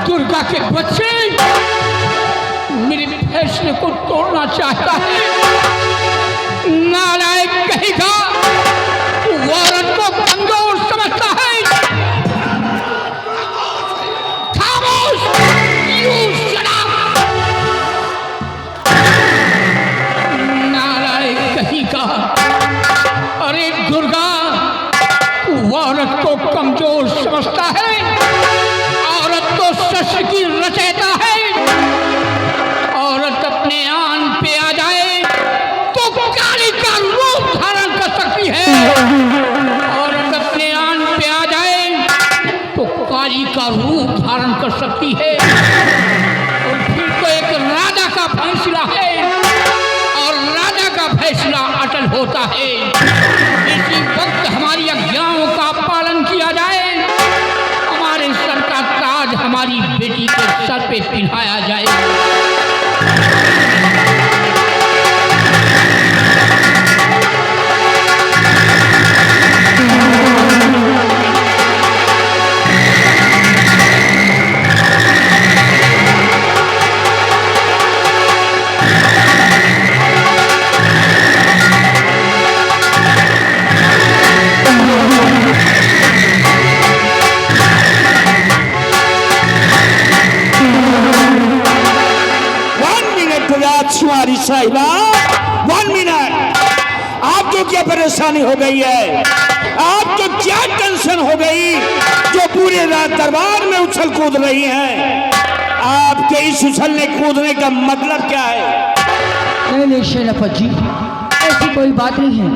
दुर्गा के बच्चे मेरे फैसले को तोड़ना चाहता है। नालायक कहेगा वो औरत को कमजोर समझता है। खामोश, यू शट अप। नालायक कहेगा अरे दुर्गा वो औरत को कमजोर समझता है। औरत तो शस्त्र की रचयिता है। औरत अपने आन पे आ जाए तो काली का रूप धारण कर सकती है। औरत अपने आन पे आ जाए तो काली का रूप धारण कर सकती है। और फिर तो एक राजा का फैसला है और राजा का फैसला अटल होता है। इसी वक्त हमारी आज्ञाओं का पालन किया जाए, हमारे सर का ताज हमारी बेटी के सर पे पहनाया जाए। साहिबा 1 मिनट। आपको क्या परेशानी हो गई है? आपको क्या टेंशन हो गई जो पूरे रात दरबार में उछल कूद रही हैं? आपके इस उछलने कूदने का मतलब क्या है? नहीं सेनापति जी, ऐसी कोई बात नहीं है।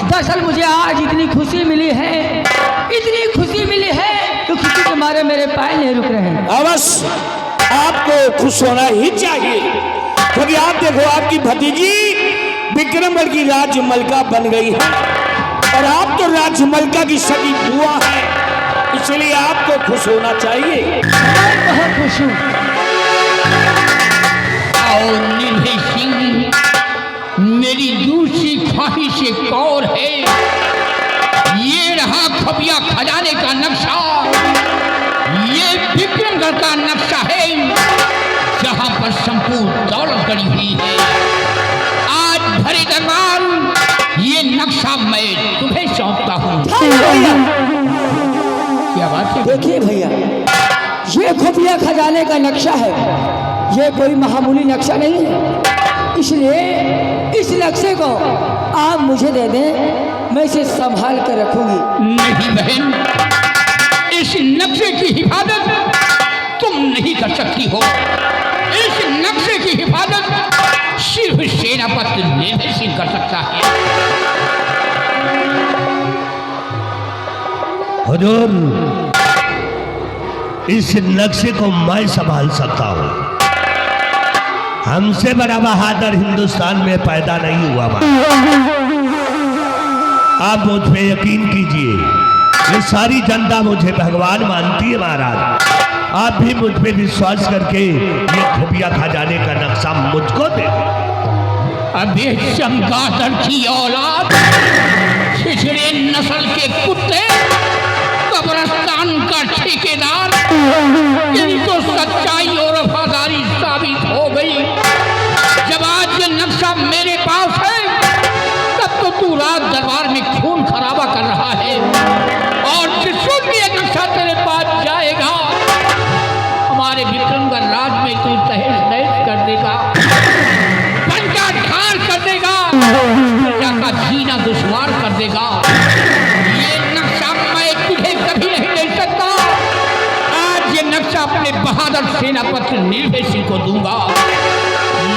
दरअसल मुझे आज इतनी खुशी मिली है, इतनी खुशी मिली है तो खुशी के मारे मेरे पैर नहीं रुक रहे हैं। अवश्य आपको खुश होना ही चाहिए, क्योंकि आप देखो आपकी भतीजी विक्रमगढ़ की राजमलका बन गई है और आप तो राजमलका की सगी बुआ है, इसलिए आपको खुश होना चाहिए। मैं बहुत खुश हूँ। आओ नीले सिंह, मेरी दूसरी ख्वाहिश एक और है। ये रहा खबिया खजाने का नक्शा। ये विक्रमगढ़ का नक्शा है जहां पर संपूर्ण दौलत गड़ी हुई है। आज भरे दरबार ये नक्शा मैं तुम्हें सौंपता हूँ। क्या बात है? देखिए भैया, ये खुफिया खजाने का नक्शा है, ये कोई मामूली नक्शा नहीं है। इसलिए इस नक्शे को आप मुझे दे दें, मैं इसे संभाल कर रखूंगी। नहीं बहन, इस नक्शे की हिफाजत तुम नहीं कर सकती हो। इस नक्शे की हिफाजत सिर्फ सेनापति नीले सिंह कर सकता है। हुजूर, इस नक्शे को मैं संभाल सकता हूँ। हमसे बड़ा बहादुर हिंदुस्तान में पैदा नहीं हुआ। आप मुझ पे यकीन कीजिए, ये सारी जनता मुझे भगवान मानती है महाराज। आप भी मुझ पे विश्वास करके ये खुफिया खजाने का नक्शा मुझको दे। अभी चमगादड़ की औलाद, छिछड़े नस्ल के कुत्ते, कब्रिस्तान का ठेकेदार, इनको सच्चाई और वफादारी साबित हो गई। जब आज ये नक्शा मेरे पास है, तब तो तू रात दरबार में खून खराबा कर रहा है, और जिस वक्त ये नक्शा तेरे पास जाएगा, हमारे विक्रमगढ़ राज में तू तहस नहस कर देगा, पंचा ढाल कर देगा, प्रजा का जीना दुश्वार कर देगा। ये नक्शा मैं तुझे कभी नहीं दे सकता। आज ये नक्शा अपने बहादुर सेनापति नीले सिंह को दूंगा।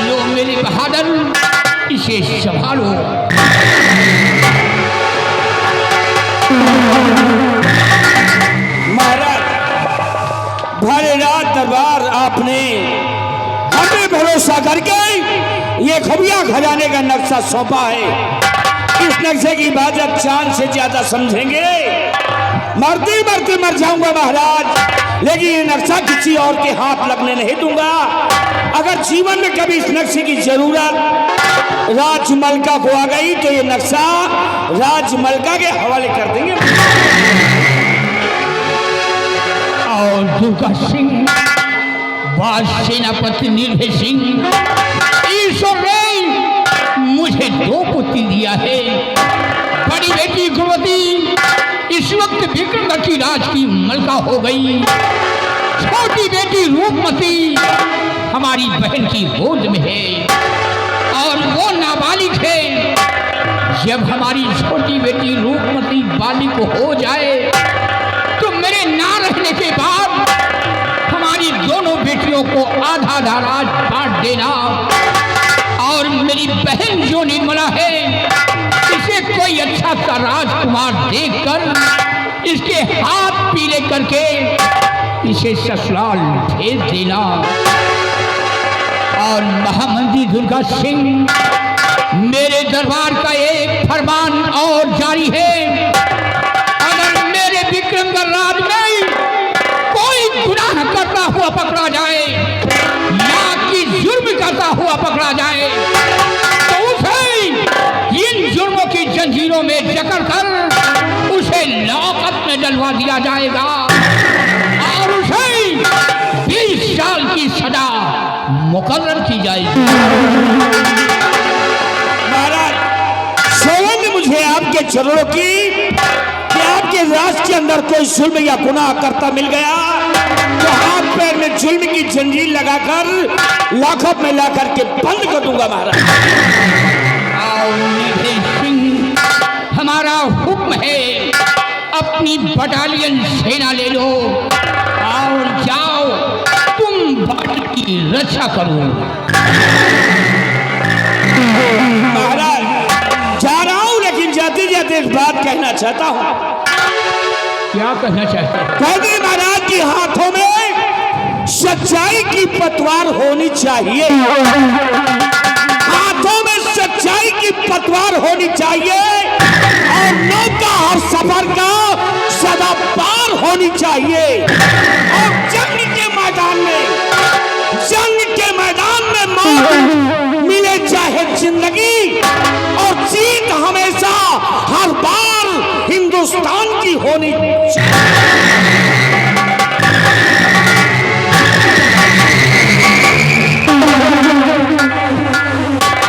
लो मेरे बहादुर, इसे संभालो। महाराज, भरे रात दरबार आपने हमें भरोसा करके ये खुफिया खजाने का नक्शा सौंपा है। इस नक्शे की बात अब चांद से ज्यादा समझेंगे, मरते मरते मर जाऊंगा महाराज, लेकिन ये नक्शा किसी और के हाथ लगने नहीं दूंगा। अगर जीवन में कभी इस नक्शे की जरूरत राजमलका को आ गई तो ये नक्शा राजमलका के हवाले कर देंगे। और दुर्गा सिंह, बाद सेनापति निर्भय सिंह, ईश्वर ने मुझे 2 पुत्री दिया है। बड़ी बेटी गुणवती इस वक्त विक्रम की राज की मलका हो गई। छोटी बेटी रूपमती हमारी बहन की गोद में है और वो नाबालिग है। जब हमारी छोटी बेटी रूपमती बालिग हो जाए तो मेरे ना रहने के बाद हमारी दोनों बेटियों को आधा आधा राज बांट देना और मेरी बहन जो निर्मला है इसे कोई अच्छा सा राजकुमार देखकर इसके हाथ पीले करके इसे ससुराल भेज देना। और महामंत्री दुर्गा सिंह, मेरे दरबार का एक फरमान और जारी है। अगर मेरे विक्रमगढ़ राज में कोई गुनाह करता हुआ पकड़ा जाए या कि जुर्म करता हुआ पकड़ा जाए तो उसे इन जुर्मों की जंजीरों में जकड़कर उसे लॉकअप में डलवा दिया जाएगा और उसे 20 साल की सजा मुकर्रर की जाएगी। महाराज, सौगंध मुझे आपके चरणों की कि आपके राज के अंदर कोई जुल्म या गुनाह करता मिल गया तो हाथ पैर में जुल्म की जंजीर लगाकर लॉकअप में लाकर के बंद कर दूंगा महाराज। और निर्भय सिंह, हमारा हुक्म है, अपनी बटालियन सेना ले लो और जाओ तुम बात की रक्षा करो। महाराज, जा रहा हूं लेकिन जाते जाते एक बात कहना चाहता हूं। क्या कहना चाहते हैं? कहते महाराज के हाथों में सच्चाई की पतवार होनी चाहिए। हाथों में सच्चाई की पतवार होनी चाहिए और नौका और सफर का सदा पार होनी चाहिए। और जंग के मैदान में मौत मिले चाहे जिंदगी और जीत हमेशा हर बार हिंदुस्तान की होनी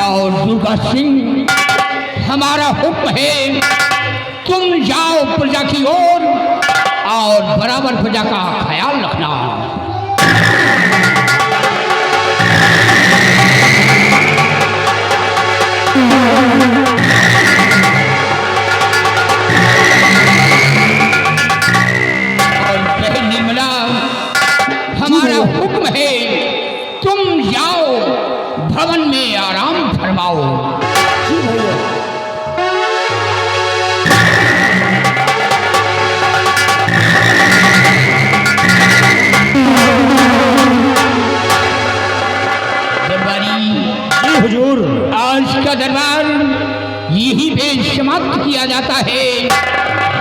और दुर्गा सिंह, हमारा हुक्म है, तुम जाओ प्रजा की ओर और बराबर प्रजा का ख्याल रखना। और बहन निर्मला, हमारा हुक्म है, तुम जाओ भवन में आराम फरमाओ। जी भैया। हुजूर, आज का दरबार यही पे समाप्त किया जाता है।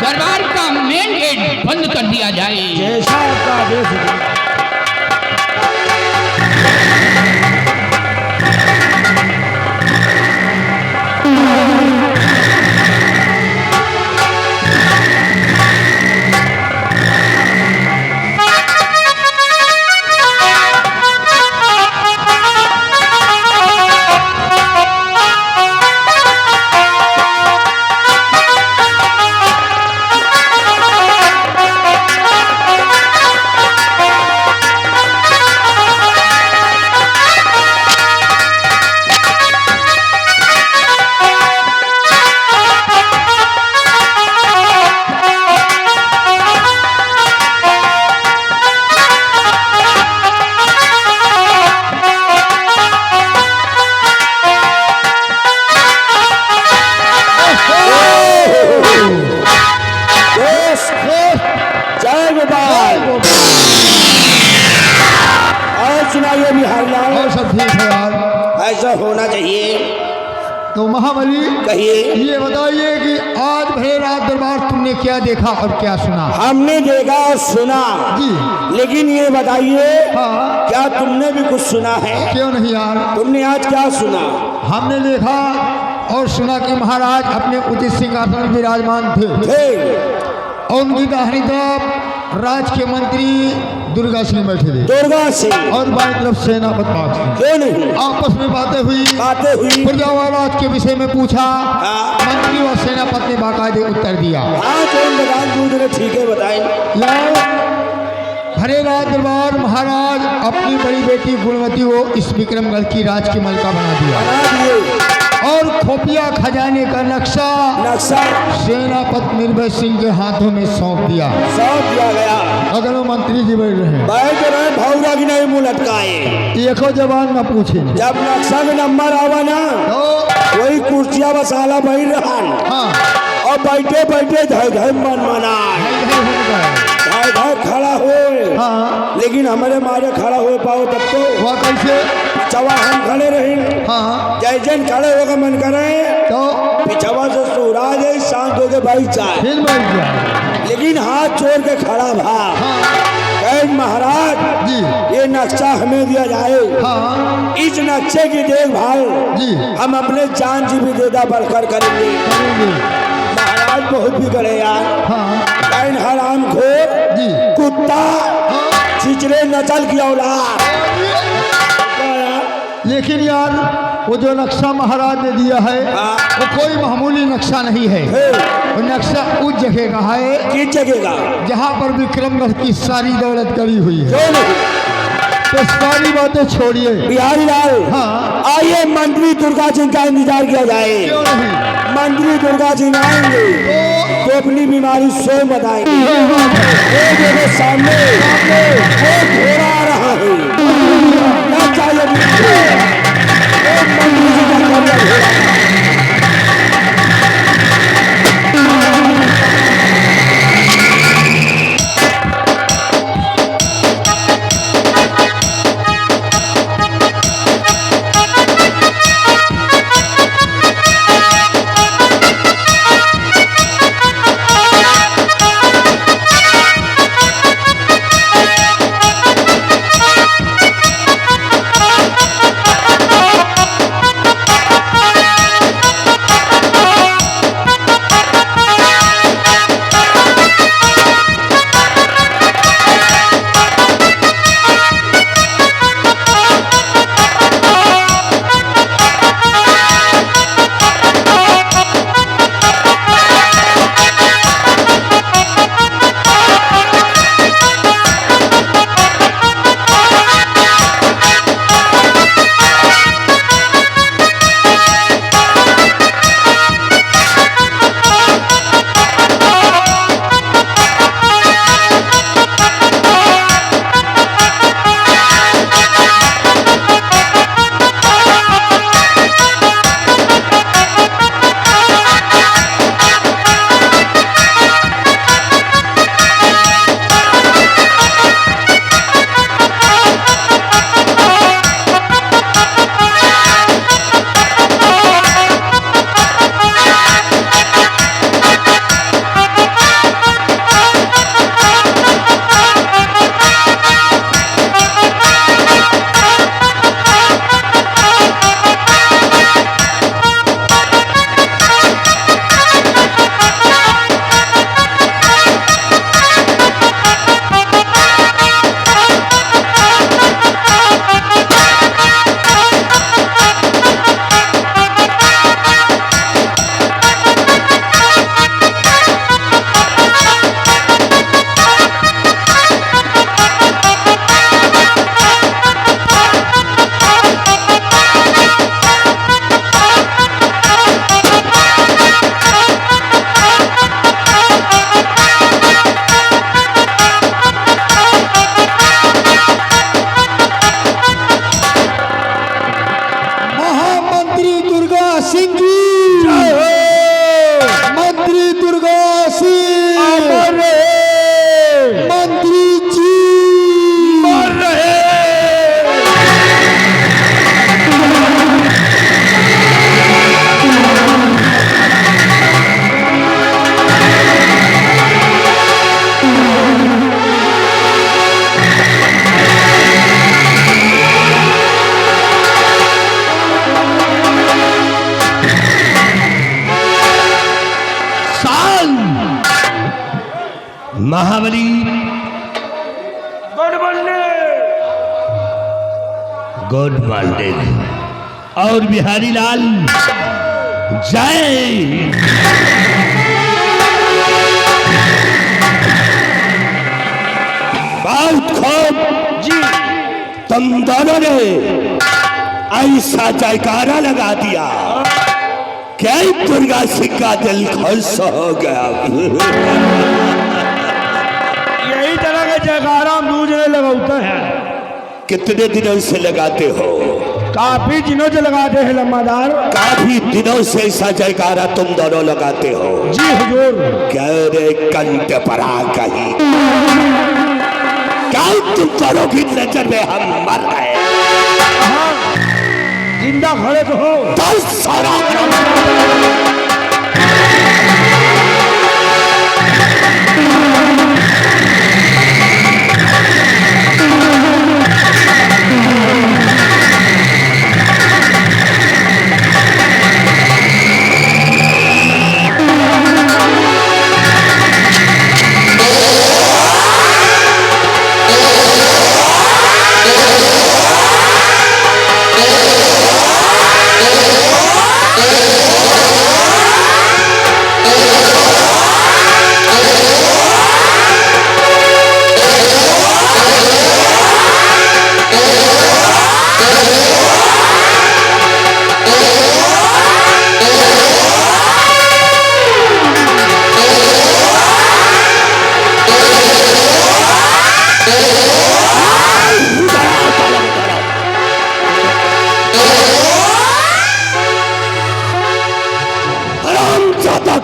दरबार का मेन गेट बंद कर दिया जाए। जैसा आपका आदेश है। सुनाइए बिहार लाल। और सब ठीक है यार। ऐसा होना चाहिए। तो महाबली कहिए। ये बताइए कि आज भरे रात दरबार तुमने क्या देखा और क्या सुना? हमने देखा और सुना जी, लेकिन ये बताइए, हाँ, क्या तुमने भी कुछ सुना है? क्यों नहीं यार। तुमने आज क्या सुना? हमने देखा और सुना कि महाराज अपने उचित सिंहासन में विराजमान थे और उनकी दाहिनी तरफ राज के मंत्री दुर्गा सिंह बैठे थे दुर्गा सिंह और बाई तरफ सेनापति बाग सिंह। क्यों नहीं आपस में बातें हुई प्रजा व राज के विषय में पूछा। मंत्री और सेनापति ने बाकायदे उत्तर दिया। हाँ कौन बताए दूसरे ठीक है बताए। हरे राज दरबार महाराज अपनी बड़ी बेटी गुणवती को इस विक्रमगढ़ की राज की मलका बना दिया और खुफिया खजाने का नक्शा सेनापति निर्भय सिंह के हाथों में सौंप दिया गया। अगर वो मंत्री जी बैठ रहे भावरा की नहीं मुंह लटकाए एको जवान न पूछे। जब नक्शा में नंबर आवा ना तो वही कुर्सिया बसाला बैठ रहा। हाँ और बैठे बैठे धय धय मन मना धय धय खड़ा हो। हाँ लेकिन हमारे मारे खड़ा हो पाओ तब तो वह कैसे पिछवा हम खड़े रहे। हाँ जैसन खड़े होकर मन करे तो पिछवा से सुरा जाए शांत होके भाई चाहे फिर बैठ गया। लेकिन हाथ छोड़ के खड़ा भा। हाँ महाराज जी ये नक्शा हमें दिया जाए। हाँ इस नक्शे की देखभाल जी हम अपने जान जी भी देदा बढ़कर करेंगे। महाराज बहुत बिगड़े यार। हाँ कैन हराम खोर जी कुत्ता छिचरे नस्ल की औलाद। लेकिन यार वो जो नक्शा महाराज ने दिया है वो कोई मामूली नक्शा नहीं है। वो नक्शा उस जगह का है किस जगह का जहाँ पर विक्रमगढ़ की सारी दौलत करी हुई है। क्यों नहीं? तो सारी बातें छोड़िए बिहारी लाल। हाँ आइए मंत्री दुर्गा सिंह का इंतजार किया जाए। क्यों नहीं? मंत्री दुर्गा सिंह आएंगे तो अपनी बीमारी स्वयं बताएंगे। वो देखो सामने वो घोड़ा आ रहा है। क्या चाहिए मंत्री जी का घोड़ा। महाबली गुड मॉर्निंग। और बिहारी लाल जय। बहुत खूब जी, तुम दोनों ने ऐसा जयकारा लगा दिया क्या दुर्गा सिंह का दिल खुश हो गया। यही तरह का जयकारा हम दूसरे लगाते हैं। कितने दिनों से लगाते हो? काफी दिनों से लगाते हैं लम्बादार। काफी दिनों से ऐसा जयकारा तुम दोनों लगाते हो? जी हुजूर। क्या रे कंठ परा कहीं, क्या तुम दोनों की नजर में हम मर गए? जिंदा खड़े तो हो। सारा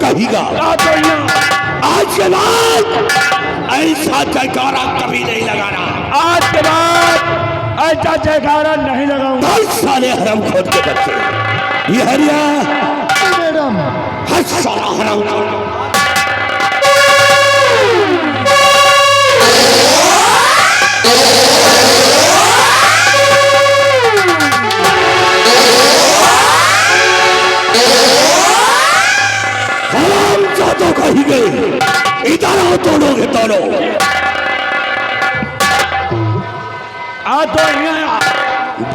कहीगा आज के बाद ऐसा जयकारा कभी नहीं लगाना। आज के बाद ऐसा जयकारा नहीं लगाऊंगा। 10 साले हराम खोद के बच्चे, ये हरिया मैडम हर साला हराम खोद। कही गई इधर आओ दोनों के दोनों।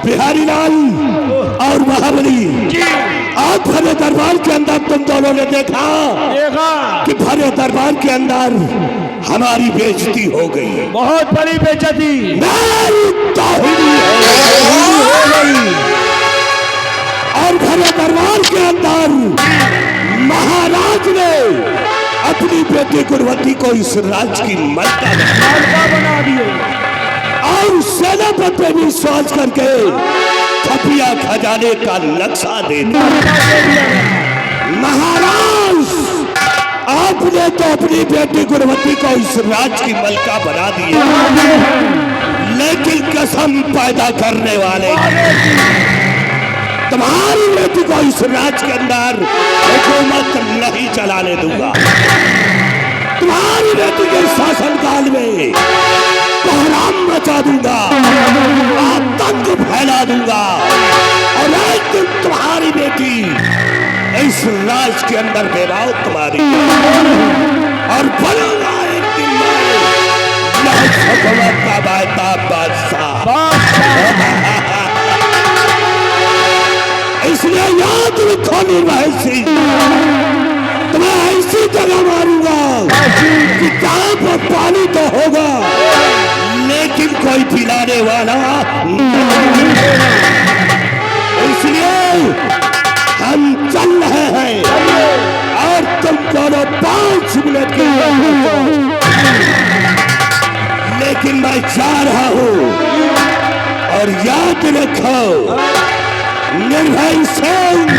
बिहारी लाल और महाबली, आज भरे दरबार के अंदर तुम दोनों ने देखा कि भरे दरबार के अंदर हमारी बेइज्जती हो गई। बहुत बड़ी बेइज्जती हो गई। और भरे दरबार के अंदर महाराज ने अपनी बेटी गुणवती को इस राज की मलका बना दिए और सेनापति पे विश्वास करके खफिया खजाने का नक्शा दे दिया। महाराज आपने तो अपनी बेटी गुणवती को इस राज की मलका बना दिया, लेकिन कसम पैदा करने वाले तुम्हारी बेटी को इस राज के अंदर हुकूमत नहीं चलाने दूंगा। तुम्हारी बेटी के शासनकाल में कोहराम मचा दूंगा, आतंक फैला दूंगा और एक दिन तुम्हारी बेटी इस राज के अंदर बेवाओ तुम्हारी और बनूंगा एक दिन मैं हुकूमत का बायताब बादशाह। इसलिए याद रखो निर्वाही, तुम्हें ऐसी जगह मारूंगा कि जहां पर पानी तो होगा लेकिन कोई पिलाने वाला नहीं। इसलिए हम चल रहे हैं और तुम दोनों 5 मिनट के लेकिन मैं जा रहा हूं। और याद रखो निर्भय सिंह,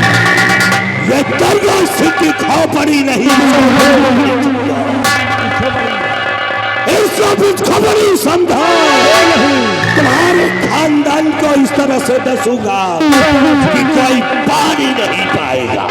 ये दुर्गा सिंह की खोपड़ी नहीं, इसको कुछ खबर ही समझा। तुम्हारे खानदान को इस तरह से दसूंगा कि कोई पानी नहीं पाएगा।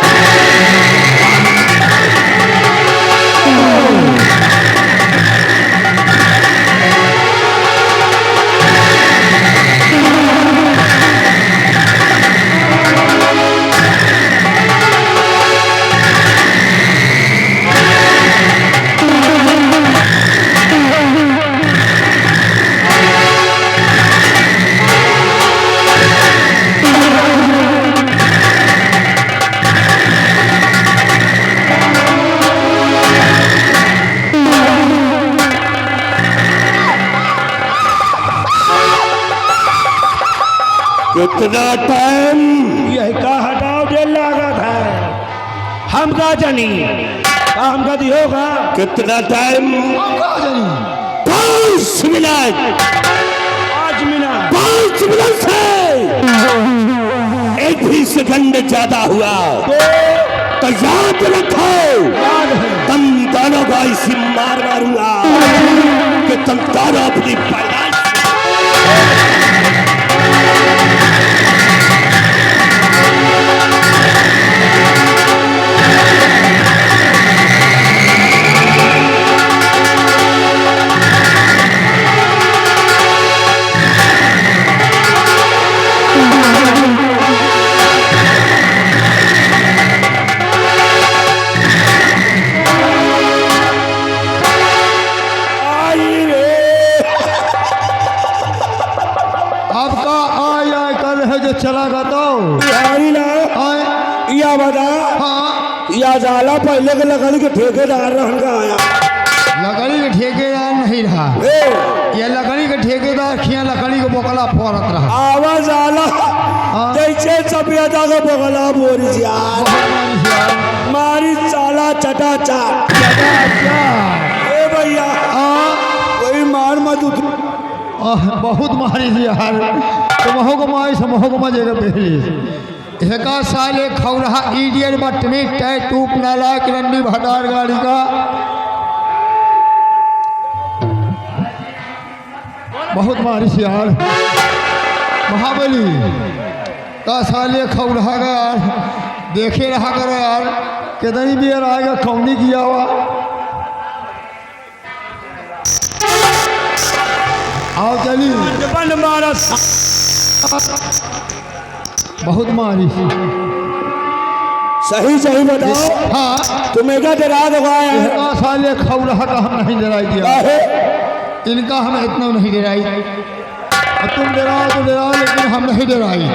कितना टाइम? यही का हटाओ दे लागत है हमका जनी का हमका दियोगा कितना टाइम? हम कहा जानी 5 मिनट। 5 मिनट 5 मिनट से एक भी सेकंड ज्यादा हुआ तो याद रखो, तुम दोनों को ऐसी मार मारूंगा कि तुम दोनों अपनी पैदाइश आपका आय आय कर रहे जो चला गया तो बिहारी ना आय या बता हाँ या जाला पहले के लकड़ी के ठेकेदार रहन का आया लकड़ी के ठेकेदार नहीं रहा ए ये लकड़ी के ठेकेदार खिया लकड़ी को बोकला फोरत रहा आवाज आला जैसे सभ्यता का बगला बोरी यार बहुत मारी यार मारी चाला चटा चाट क्या ए भैया हाँ कोई मार मत उठ बहुत मारी यार तुमहो को मारी समहो को मजेगा पहले एका साले खौरहा इडियट बटनी टै टूप नालायक रंडी भटार गाड़ी का बहुत मारिश यार महाबली का साले खौरहा का यार देखे रहा करो यार कितनी देर आएगा खौनी किया हुआ आओ चली बंद मारा बहुत मारी सही सही बताओ हाँ तुम्हें क्या डरा दबाया है इनका साले खौरहा का हम नहीं डराई दिया काहे? इनका हम इतना नहीं डराई और तुम डराओ तो डराओ लेकिन हम नहीं डराई